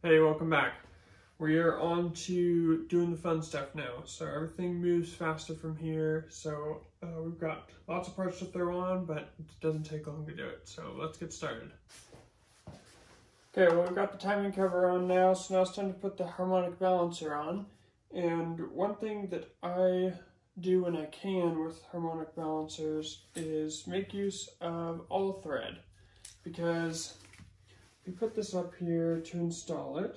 Hey, welcome back. We are on to doing the fun stuff now. So everything moves faster from here. So we've got lots of parts to throw on, but it doesn't take long to do it. So let's get started. Okay, well, we've got the timing cover on now, so now it's time to put the harmonic balancer on. And one thing that I do when I can with harmonic balancers is make use of all thread, because we put this up here to install it,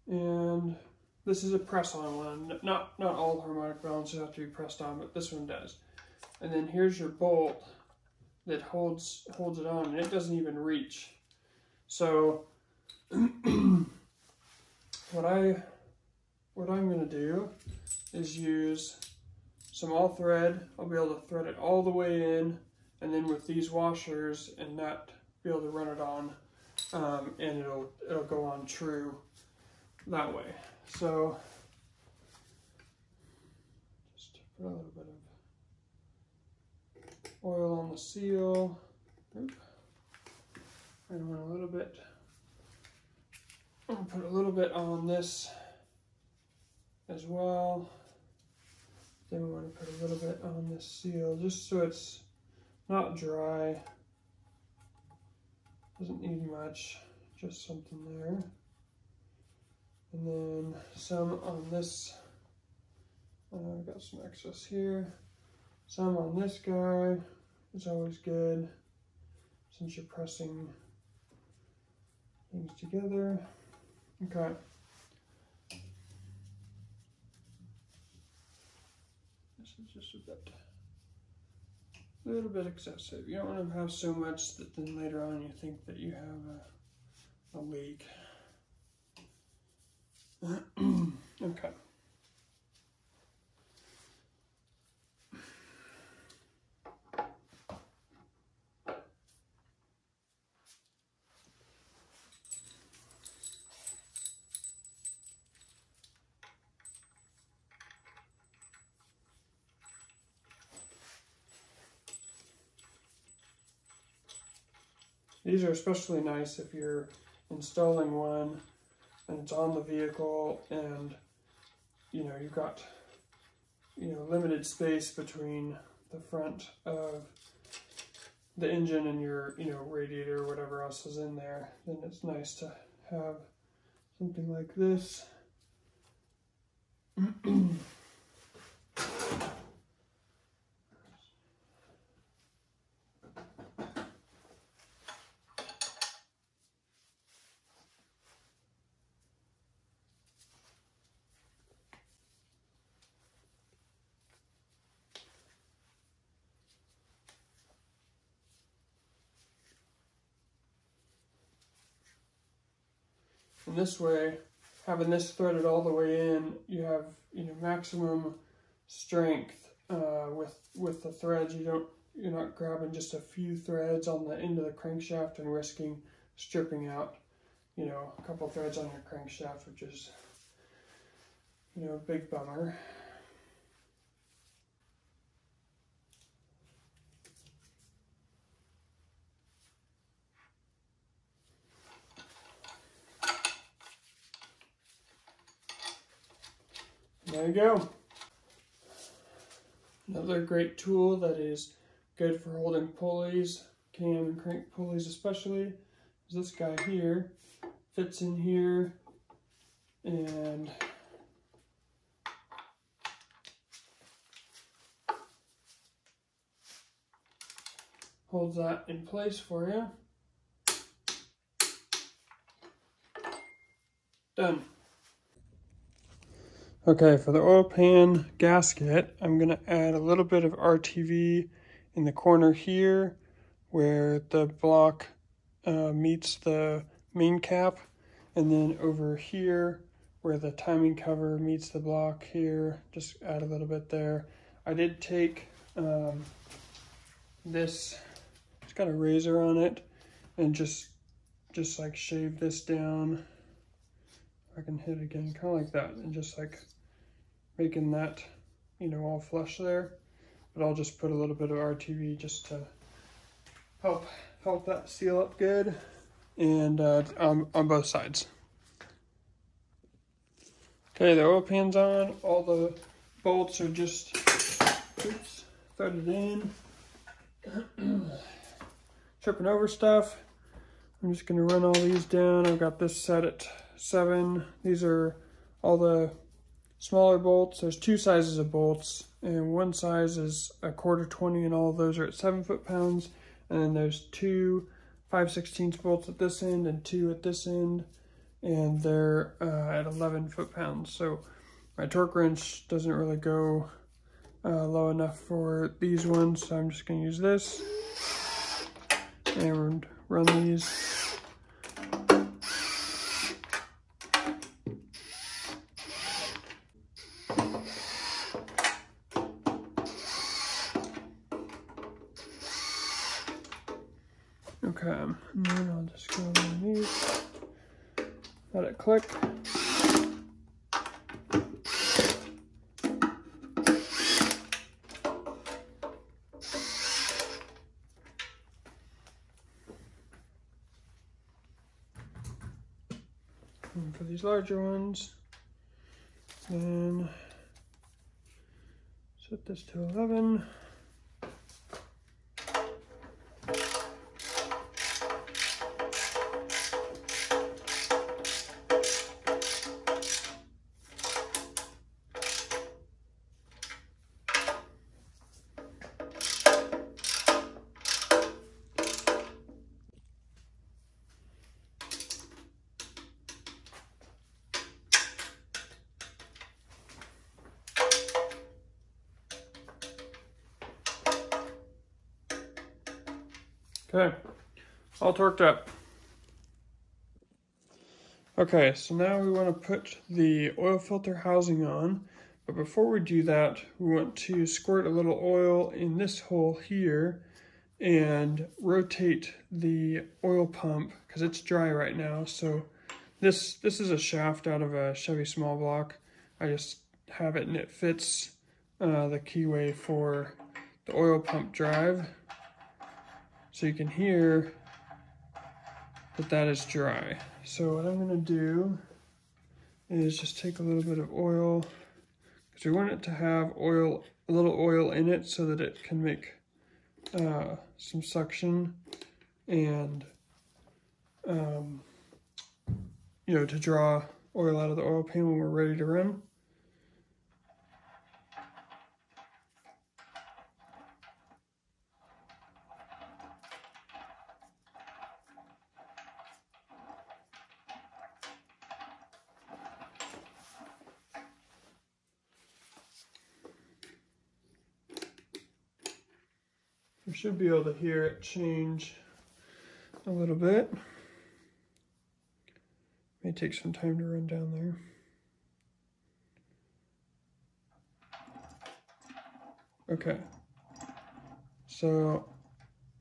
and this is a press-on one. Not all harmonic balancers have to be pressed on, but this one does. And then here's your bolt that holds it on, and it doesn't even reach. So what I'm going to do is use some all thread. I'll be able to thread it all the way in, and then with these washers and not be able to run it on, and it'll go on true that way. So just put a little bit of oil on the seal. Oop. And a little bit. I'll put a little bit on this as well. Then we want to put a little bit on this seal just so it's not dry. Doesn't need much, just something there. And then some on this. I've got some excess here. Some on this guy. It's always good since you're pressing things together. Okay. This is just a little bit excessive. You don't want to have so much that then later on you think that you have a leak. Okay. These are especially nice if you're installing one and it's on the vehicle, and you've got limited space between the front of the engine and your radiator or whatever else is in there. Then it's nice to have something like this. And this way, having this threaded all the way in, you have maximum strength with the threads. You're not grabbing just a few threads on the end of the crankshaft and risking stripping out a couple threads on your crankshaft, which is a big bummer. There you go. Another great tool that is good for holding pulleys, cam and crank pulleys especially, is this guy here. Fits in here and holds that in place for you. Done. Okay, for the oil pan gasket, I'm going to add a little bit of RTV in the corner here where the block meets the main cap, and then over here where the timing cover meets the block here, just add a little bit there. I did take this, it's got a razor on it, and just like shave this down. I can hit it again, kind of like that, and just like making that, all flush there. But I'll just put a little bit of RTV just to help that seal up good. and on both sides. Okay, the oil pan's on. All the bolts are just threaded in. Tripping over stuff. I'm just gonna run all these down. I've got this set at 7. These are all the smaller bolts. There's 2 sizes of bolts, and one size is a 1/4 20, and all of those are at 7 foot-pounds. And then there's 2 5/16 bolts at this end and 2 at this end, and they're at 11 foot-pounds. So my torque wrench doesn't really go low enough for these ones, so I'm just gonna use this and run these. Okay, and then I'll just go underneath, let it click. And for these larger ones, then set this to 11. Okay, all torqued up. Okay, so now we want to put the oil filter housing on, but before we do that, we want to squirt a little oil in this hole here and rotate the oil pump because it's dry right now. So this is a shaft out of a Chevy small block. I just have it and it fits the keyway for the oil pump drive. So you can hear that is dry. So what I'm gonna do is just take a little bit of oil, because we want it to have oil, a little oil in it so that it can make some suction and you know, to draw oil out of the oil pan when we're ready to run. You should be able to hear it change a little bit. May take some time to run down there. Okay. So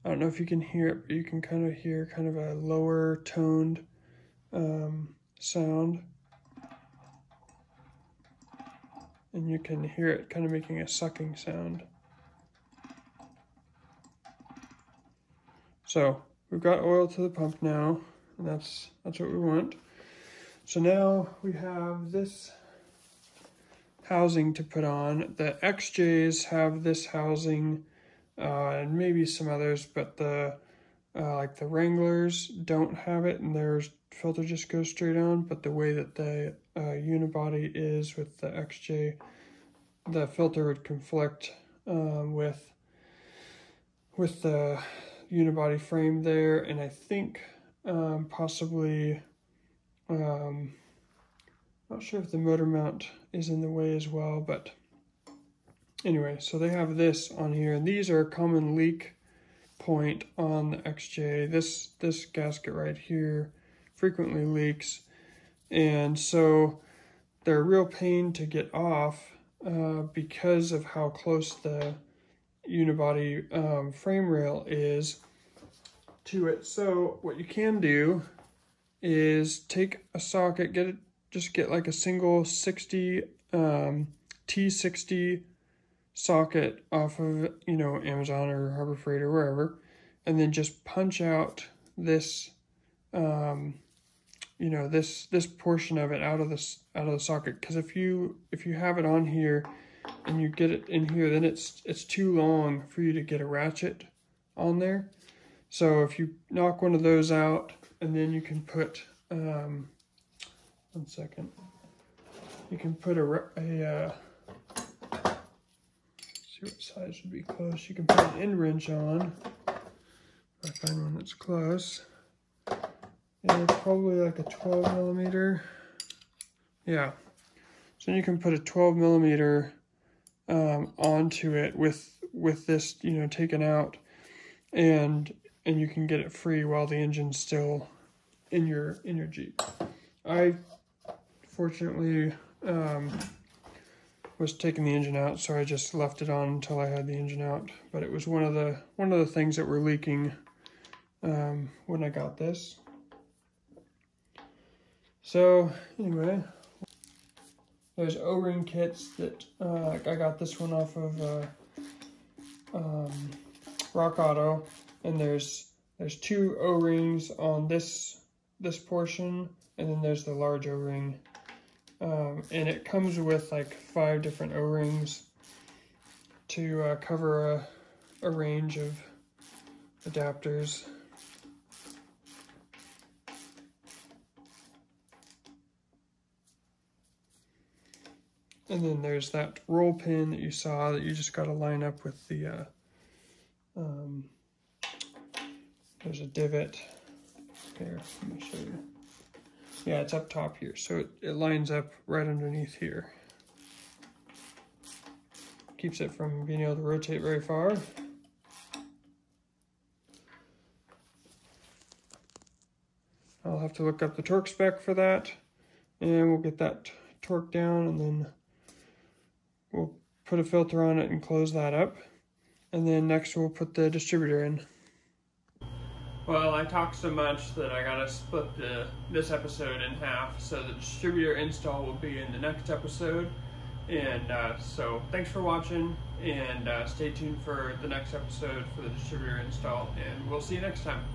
I don't know if you can hear it, but you can kind of hear kind of a lower toned sound. And you can hear it kind of making a sucking sound. So we've got oil to the pump now, and that's what we want. So now we have this housing to put on. The XJs have this housing, and maybe some others, but the like the Wranglers don't have it, and their filter just goes straight on. But the way that the unibody is with the XJ, the filter would conflict with the unibody frame there, and I think possibly not sure if the motor mount is in the way as well, but anyway, so they have this on here, and these are a common leak point on the XJ. This gasket right here frequently leaks, and so they're a real pain to get off because of how close the unibody frame rail is to it. So what you can do is take a socket, just get like a single 60 T60 socket off of, you know, Amazon or Harbor Freight or wherever, and then just punch out this you know, this portion of it out of the socket. Because if you have it on here and you get it in here, then it's too long for you to get a ratchet on there. So if you knock one of those out, and then you can put, 1 second, you can put see what size would be close. You can put an end wrench on. If I find one that's close. Yeah, it's probably like a 12 millimeter. Yeah. So you can put a 12 millimeter onto it with this, you know, taken out, and you can get it free while the engine's still in your Jeep. I fortunately was taking the engine out, so I just left it on until I had the engine out. But it was one of the things that were leaking when I got this. So anyway, there's O-ring kits that I got this one off of Rock Auto, and there's 2 O-rings on this portion, and then there's the large O-ring, and it comes with like 5 different O-rings to cover a range of adapters. And then there's that roll pin that you saw that you just got to line up with the, there's a divot. Here, let me show you. Yeah, it's up top here, so it lines up right underneath here. Keeps it from being able to rotate very far. I'll have to look up the torque spec for that, and we'll get that torque down, and then we'll put a filter on it and close that up. And then next we'll put the distributor in. Well, I talked so much that I gotta split this episode in half, so the distributor install will be in the next episode. And so thanks for watching, and stay tuned for the next episode for the distributor install, and we'll see you next time.